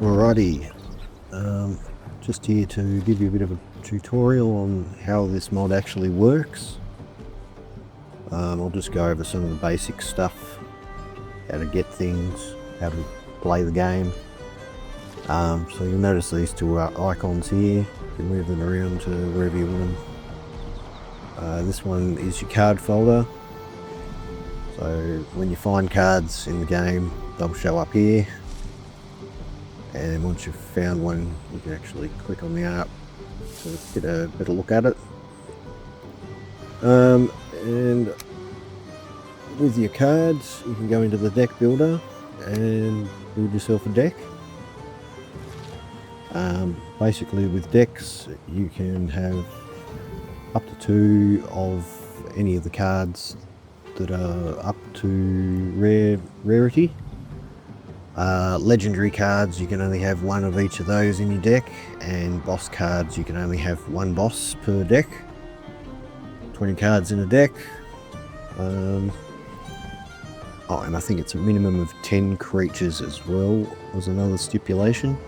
Alrighty, just here to give you a bit of a tutorial on how this mod actually works. I'll just go over some of the basic stuff, how to get things, how to play the game. So you'll notice these two icons here. You can move them around to wherever you want them. This one is your card folder. So when you find cards in the game, they'll show up here. And once you've found one, you can actually click on the art to get a better look at it. And with your cards, you can go into the deck builder and build yourself a deck. Basically with decks, you can have up to 2 of any of the cards that are up to rarity. Legendary cards, you can only have 1 of each of those in your deck, and boss cards, you can only have 1 boss per deck. 20 cards in a deck. And I think it's a minimum of 10 creatures as well, was another stipulation.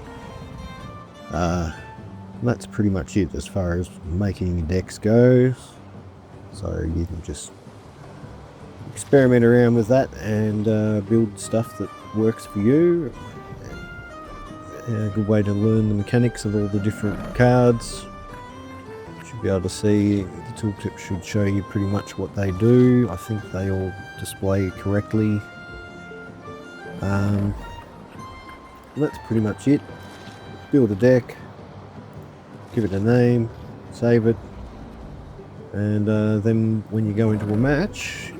That's pretty much it as far as making decks goes. So you can just experiment around with that and build stuff that works for you. A good way to learn the mechanics of all the different cards. You should be able to see, the tooltip should show you pretty much what they do. I think they all display correctly. That's pretty much it. Build a deck, give it a name, save it, and then when you go into a match,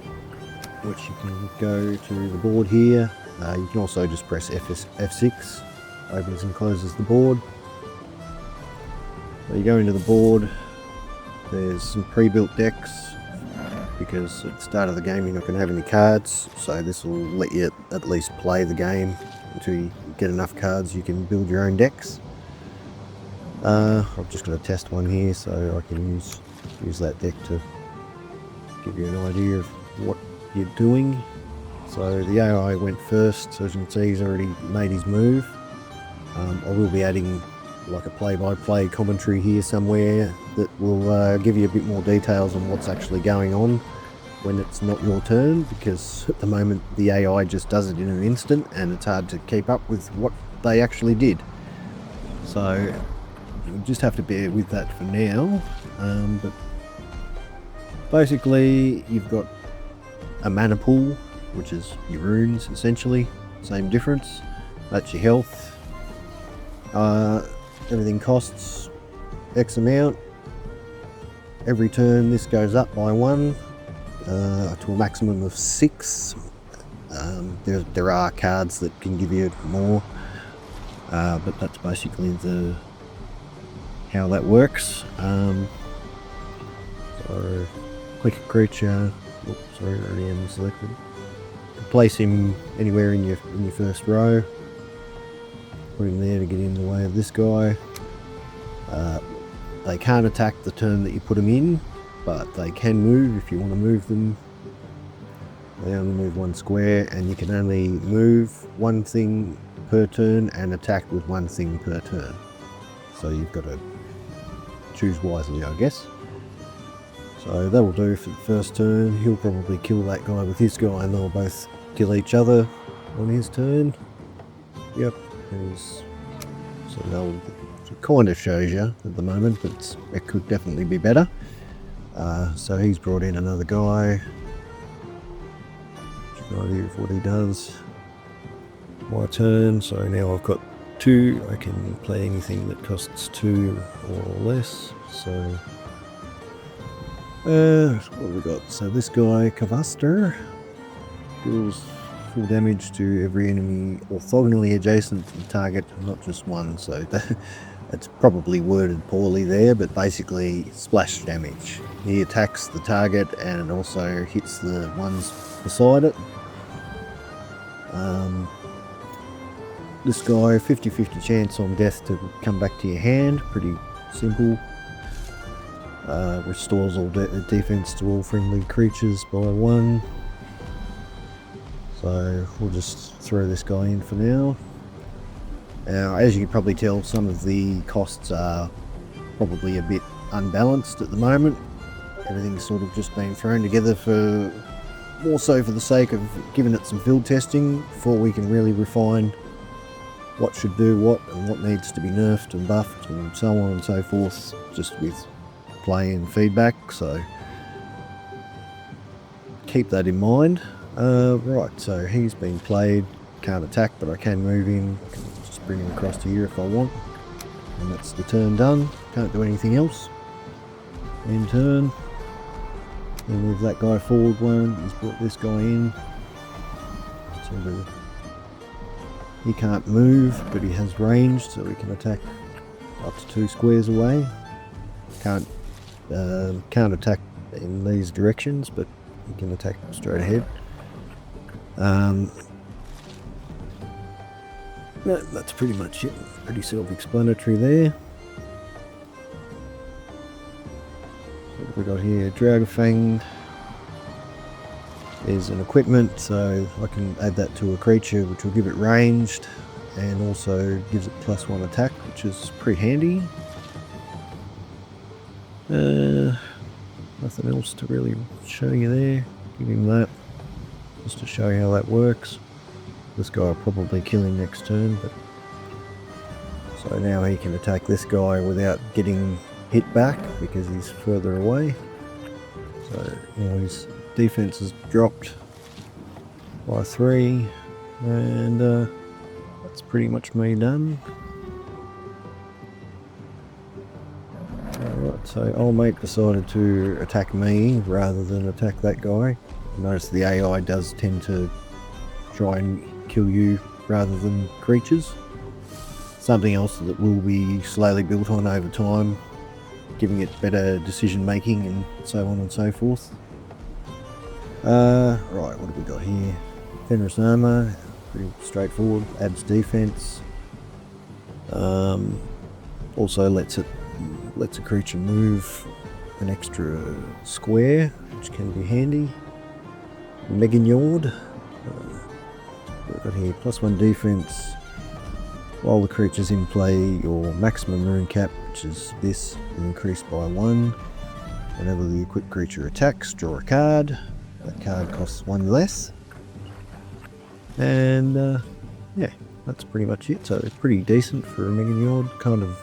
which you can go to the board here, you can also just press F6, opens and closes the board. So you go into the board, there's some pre-built decks, because at the start of the game you're not going to have any cards, so this will let you at least play the game until you get enough cards you can build your own decks. I've just got to test one here so I can use that deck to give you an idea of what you're doing. So the AI went first, so as you can see he's already made his move. I will be adding like a play-by-play commentary here somewhere that will give you a bit more details on what's actually going on when it's not your turn, because at the moment the AI just does it in an instant and it's hard to keep up with what they actually did. So you just have to bear with that for now. But basically you've got a mana pool, which is your runes essentially, same difference. That's your health. Everything costs X amount. Every turn this goes up by 1 to a maximum of 6. There are cards that can give you more, but that's basically how that works. So click a creature. Oops, sorry, I already am selected. Place him anywhere in your first row. Put him there to get in the way of this guy. They can't attack the turn that you put them in, but they can move if you want to move them. They only move 1 square, and you can only move 1 thing per turn and attack with 1 thing per turn. So you've got to choose wisely, I guess. So that will do for the first turn. He'll probably kill that guy with his guy, and they'll both kill each other on his turn. Yep. So it kind of shows you at the moment, but it could definitely be better. So he's brought in another guy. No idea of what he does. My turn. So now I've got 2. I can play anything that costs 2 or less. So what have we got? So this guy, Kavaster, deals full damage to every enemy orthogonally adjacent to the target, not just one. So that's probably worded poorly there, but basically splash damage. He attacks the target and it also hits the ones beside it. This guy, 50-50 chance on death to come back to your hand, pretty simple. Restores all defense to all friendly creatures by 1. So we'll just throw this guy in for now. Now, as you can probably tell, some of the costs are probably a bit unbalanced at the moment. Everything's sort of just been thrown together for more so for the sake of giving it some field testing before we can really refine what should do what and what needs to be nerfed and buffed and so on and so forth, just with play and feedback. So keep that in mind. Right, so he's been played. Can't attack, but I can move in. Just bring him across to here if I want. And that's the turn done. Can't do anything else. End turn. Then move that guy forward one. He's brought this guy in. So he can't move, but he has range, so he can attack up to 2 squares away. Can't attack in these directions, but he can attack straight ahead. That's pretty much it. Pretty self-explanatory there. What have we got here? Dragofang. There's an equipment, so I can add that to a creature, which will give it ranged, and also gives it +1 attack, which is pretty handy. Nothing else to really show you there. Give him that, just to show you how that works. This guy will probably kill him next turn, but so now he can attack this guy without getting hit back because he's further away. So, you know, his defense has dropped by 3, and that's pretty much me done. Alright, so old mate decided to attack me rather than attack that guy. Notice the AI does tend to try and kill you rather than creatures. Something else that will be slowly built on over time, giving it better decision making and so on and so forth. Right, what have we got here? Fenris armor, pretty straightforward, adds defense. Also lets a creature move an extra square, which can be handy. Megagnord. We've got here +1 defense. While the creature's in play, your maximum rune cap, which is this, is increased by 1. Whenever the equipped creature attacks, draw a card. That card costs 1 less. And yeah, that's pretty much it. So it's pretty decent for a Megagnord. Kind of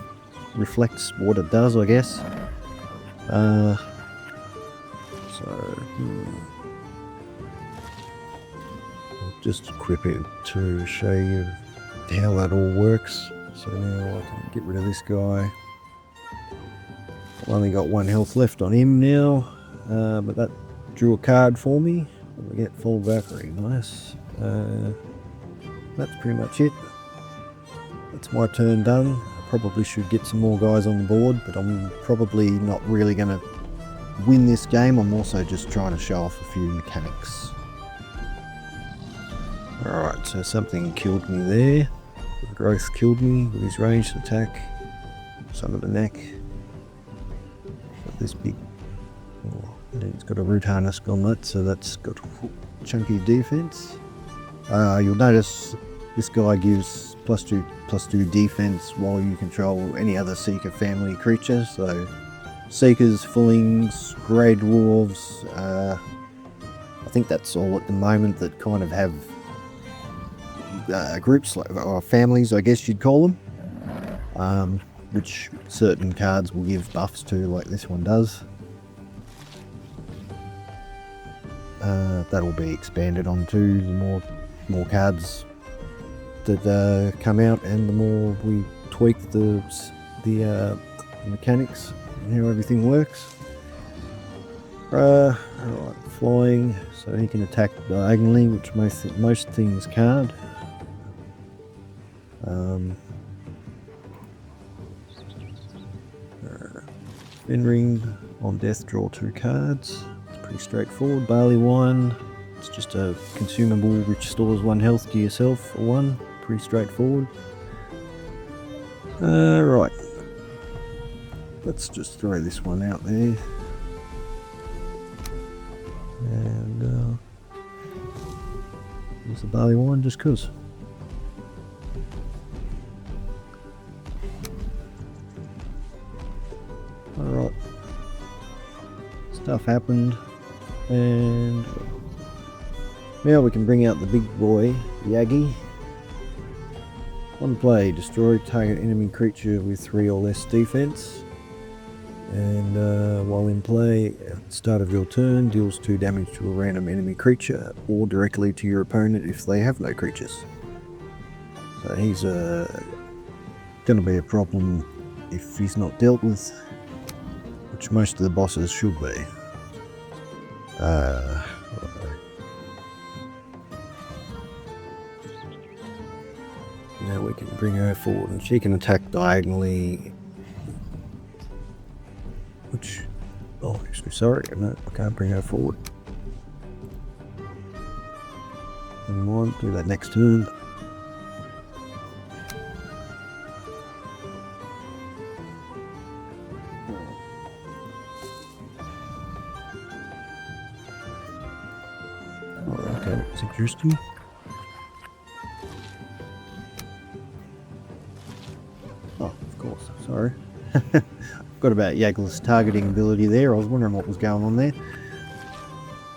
reflects what it does, I guess. I'll just equip it to show you how that all works. So now I can get rid of this guy. I've only got 1 health left on him now, but that drew a card for me. We get full Valkyrie, nice. That's pretty much it. That's my turn done. I probably should get some more guys on the board, but I'm probably not really going to win this game. I'm also just trying to show off a few mechanics. Alright, so something killed me there. The growth killed me with his ranged attack. Son of the neck. Got this big... and it's got a root harness gauntlet, so that's got chunky defense. You'll notice this guy gives +2 defense while you control any other Seeker family creature. So Seekers, Fullings, Grey Dwarves, I think that's all at the moment that kind of have groups, or families, I guess you'd call them, which certain cards will give buffs to, like this one does. That'll be expanded onto the more cards that come out, and the more we tweak the mechanics and how everything works. Alright, flying, so he can attack diagonally, which most things can't. Spin ring, on death draw 2 cards. It's pretty straightforward. Barley wine, it's just a consumable which stores 1 health to yourself for 1. Pretty straightforward. Right, let's just throw this one out there. And use the barley wine just cause. stuff happened, and now we can bring out the big boy, Yagi. On play, destroy target enemy creature with 3 or less defense. And while in play, at the start of your turn, deals 2 damage to a random enemy creature or directly to your opponent if they have no creatures. So he's going to be a problem if he's not dealt with, which most of the bosses should be. Now we can bring her forward and she can attack diagonally, which, oh, sorry, no, I can't bring her forward. Never mind, do that next turn. Oh, okay, that's interesting. Oh, of course, sorry. Forgot about Yagel's targeting ability there. I was wondering what was going on there.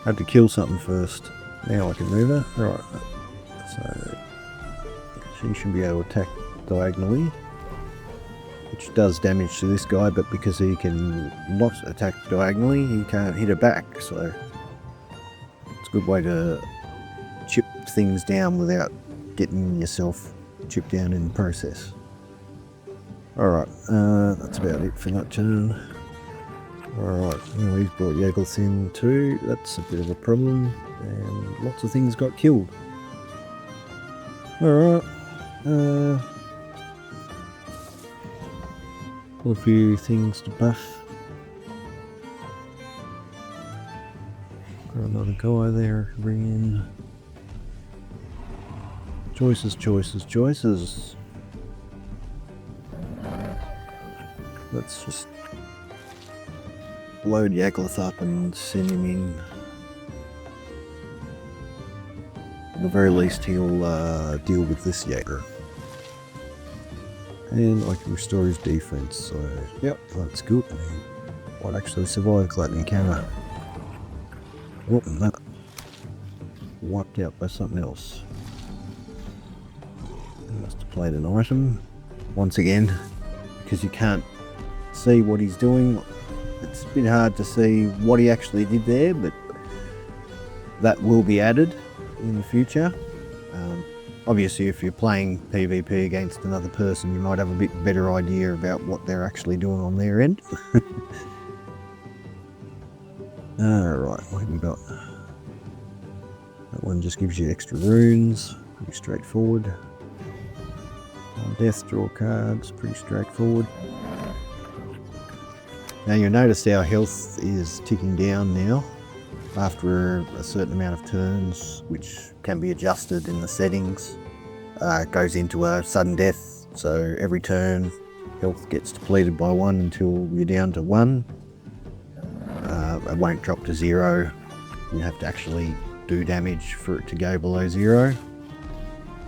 Had to kill something first. Now I can move her. Right. So she should be able to attack diagonally, which does damage to this guy, but because he can not attack diagonally, he can't hit her back. So it's a good way to chip things down without getting yourself chipped down in the process. Alright, that's about it for that turn. Alright, now he's brought Yagel's in too. That's a bit of a problem, and lots of things got killed. Alright, a few things to buff. Got another guy there to bring in. Choices, choices, choices. Let's just load Yaglith up and send him in. At the very least, he'll deal with this Jaeger. And I can restore his defense, so yep, that's good. He might actually survive that encounter. Oh, that wiped out by something else. He must have played an item. Once again, because you can't see what he's doing, it's a bit hard to see what he actually did there, but that will be added in the future. Obviously, if you're playing PvP against another person, you might have a bit better idea about what they're actually doing on their end. Alright, what have we got? That one just gives you extra runes, pretty straightforward. On death, draw cards, pretty straightforward. Now you'll notice our health is ticking down now after a certain amount of turns, which can be adjusted in the settings. It goes into a sudden death, so every turn health gets depleted by 1 until you're down to 1. It won't drop to 0. You have to actually do damage for it to go below 0.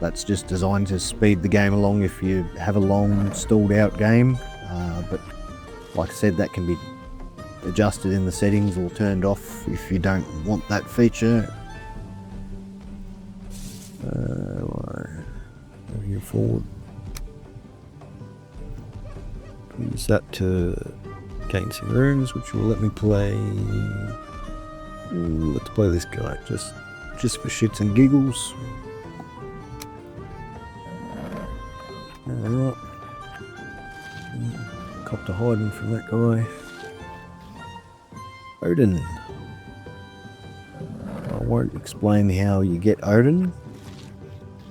That's just designed to speed the game along if you have a long stalled out game, but like I said, that can be adjusted in the settings or turned off if you don't want that feature. Here forward. Use that to gain some runes, which will let me play. Let's play this guy just for shits and giggles. Alright. Copped a hiding from that guy. Odin. I won't explain how you get Odin,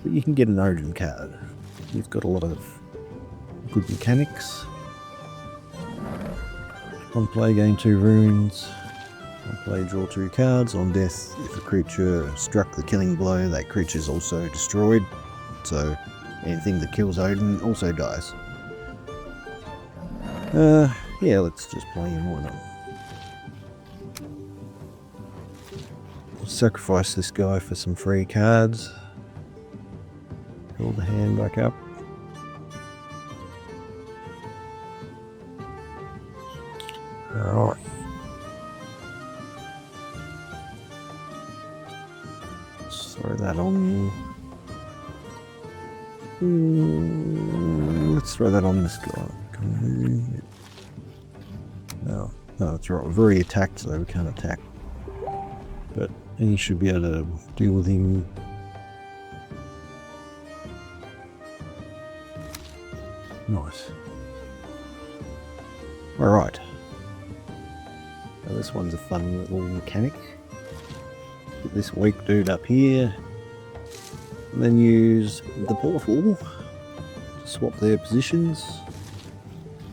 but you can get an Odin card. He's got a lot of good mechanics. On play, gain 2 runes. On play, draw 2 cards. On death, if a creature struck the killing blow, that creature is also destroyed. So anything that kills Odin also dies. Yeah, let's just play him, why not? We'll sacrifice this guy for some free cards. Build the hand back up. Alright. that on. Let's throw that on this guy. No, that's right. We've already attacked, so we can't attack. But he should be able to deal with him. Nice. Alright. So this one's a fun little mechanic. Get this weak dude up here. And then use the portal to swap their positions.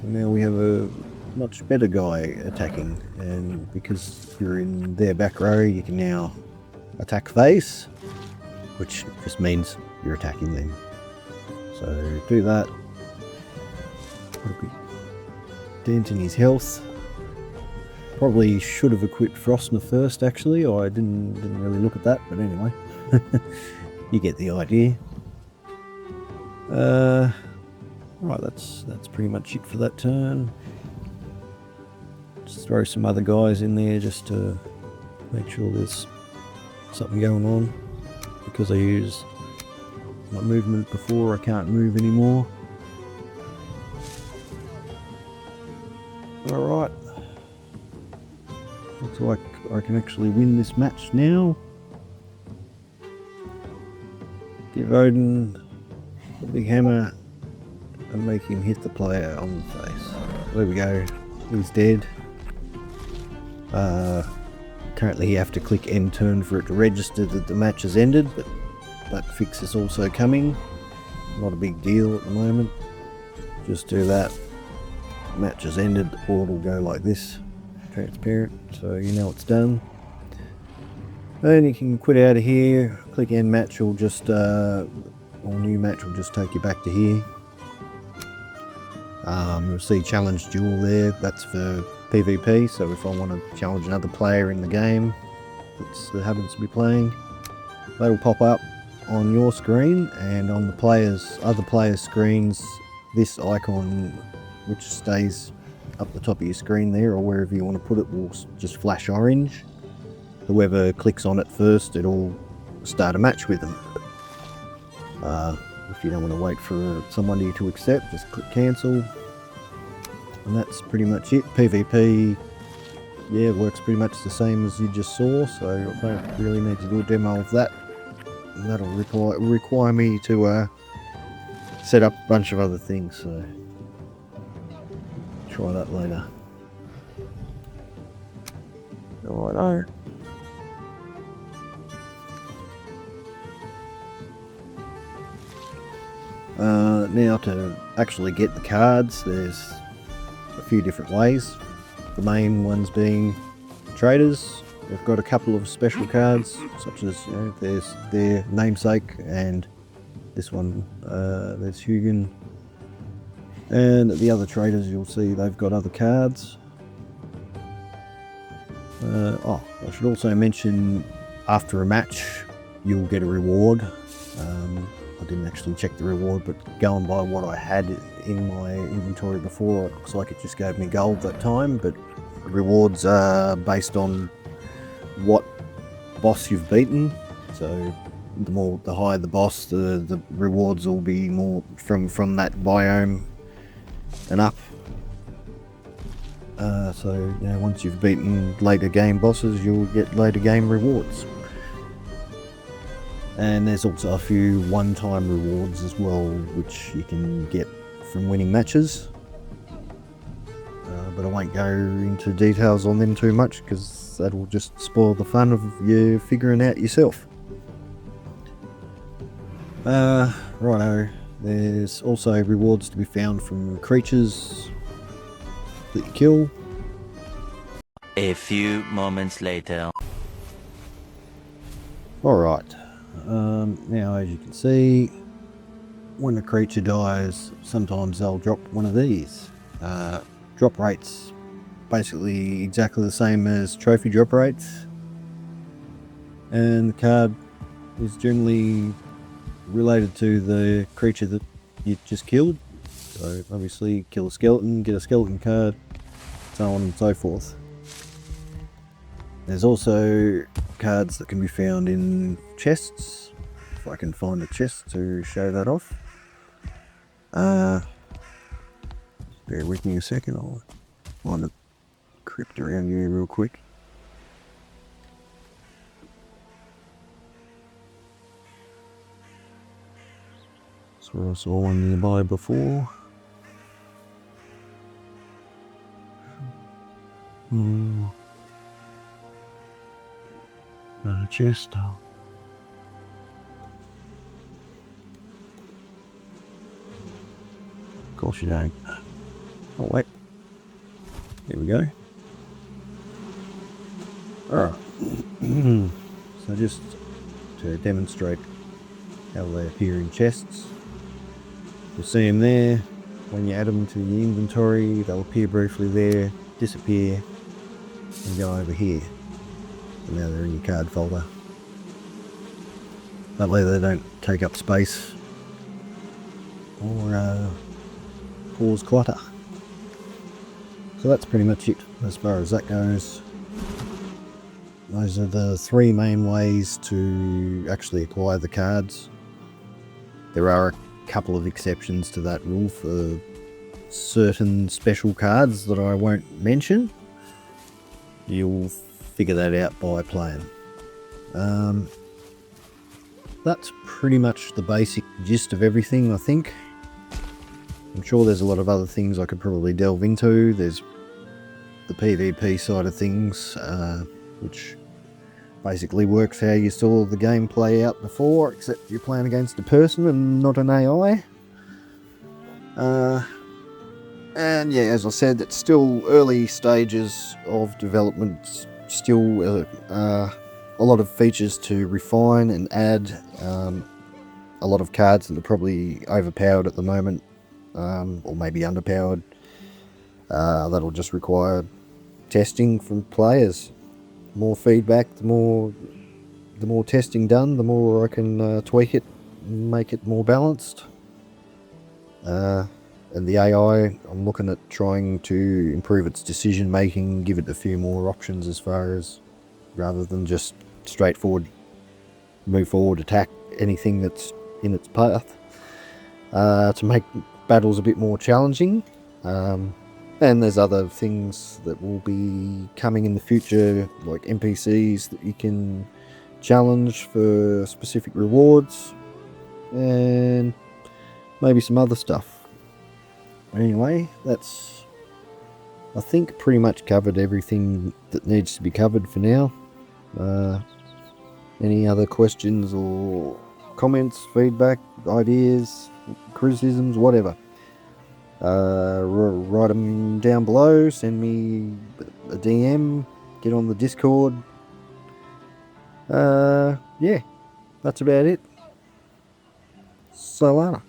And now we have a much better guy attacking. And because you're in their back row, you can now attack face, which just means you're attacking them. So do that. Dent in his health. Probably should have equipped Frostner first, actually. I didn't really look at that, but anyway. You get the idea. Right, that's pretty much it for that turn. Just throw some other guys in there just to make sure there's something going on. Because I used my movement before, I can't move anymore. Alright. Looks like I can actually win this match now. Give Odin the big hammer and make him hit the player on the face. There we go. He's dead. Currently you have to click end turn for it to register that the match has ended, but that fix is also coming. Not a big deal at the moment. Just do that. Match has ended, the board will go like this, transparent, so you know it's done. Then you can quit out of here, click end match, will just, or new match will just take you back to here. You'll see challenge duel there, that's for PvP, so if I want to challenge another player in the game that happens to be playing, they will pop up on your screen, and on the other players' screens, this icon which stays up the top of your screen there, or wherever you want to put it, will just flash orange. Whoever clicks on it first, it'll start a match with them. If you don't want to wait for someone to accept, just click cancel. And that's pretty much it. PvP, yeah, works pretty much the same as you just saw, so I don't really need to do a demo of that. And that'll require me to set up a bunch of other things, so try that later. Righto. Now to actually get the cards, there's a few different ways. The main ones being traders. They've got a couple of special cards, such as, you know, there's their namesake, and this one, there's Hugin. And the other traders, you'll see they've got other cards. I should also mention, after a match, you'll get a reward. I didn't actually check the reward, but going by what I had in my inventory before, it looks like it just gave me gold that time, but rewards are based on what boss you've beaten. So the higher the boss, the rewards will be more from that biome and up. So, you know, once you've beaten later game bosses, you'll get later game rewards. And there's also a few one-time rewards as well, which you can get from winning matches. But I won't go into details on them too much, because that will just spoil the fun of you figuring out yourself. Righto, there's also rewards to be found from creatures that you kill. A few moments later. Alright, now as you can see, when a creature dies, sometimes they'll drop one of these. Drop rates, basically exactly the same as trophy drop rates. And the card is generally related to the creature that you just killed. So obviously kill a skeleton, get a skeleton card, so on and so forth. There's also cards that can be found in chests, if I can find a chest to show that off. Bear with me a second, I'll find a crypt around here real quick. That's where I saw one nearby before. Another chest. Of course you don't. Oh wait. There we go. Alright. So just to demonstrate how they appear in chests. You'll see them there. When you add them to the inventory, they'll appear briefly there, disappear, and go over here. And now they're in your card folder. That way they don't take up space or cause clutter. So that's pretty much it as far as that goes. Those are the three main ways to actually acquire the cards. There are a couple of exceptions to that rule for certain special cards that I won't mention. You'll figure that out by playing. That's pretty much the basic gist of everything, I think. I'm sure there's a lot of other things I could probably delve into. There's the PvP side of things, which basically works how you saw the game play out before, except you're playing against a person and not an AI. And yeah, as I said, it's still early stages of development, still a lot of features to refine and add, a lot of cards that are probably overpowered at the moment, or maybe underpowered. That'll just require testing from players. More feedback, the more testing done, the more I can tweak it and make it more balanced. And the AI, I'm looking at trying to improve its decision making, give it a few more options as far as, rather than just straightforward move forward, attack anything that's in its path, to make battles a bit more challenging. And there's other things that will be coming in the future, like NPCs that you can challenge for specific rewards, and maybe some other stuff. Anyway, that's, I think, pretty much covered everything that needs to be covered for now. Any other questions or comments, feedback, ideas, criticisms, whatever, write them down below, send me a DM, get on the Discord. Yeah, that's about it. So long.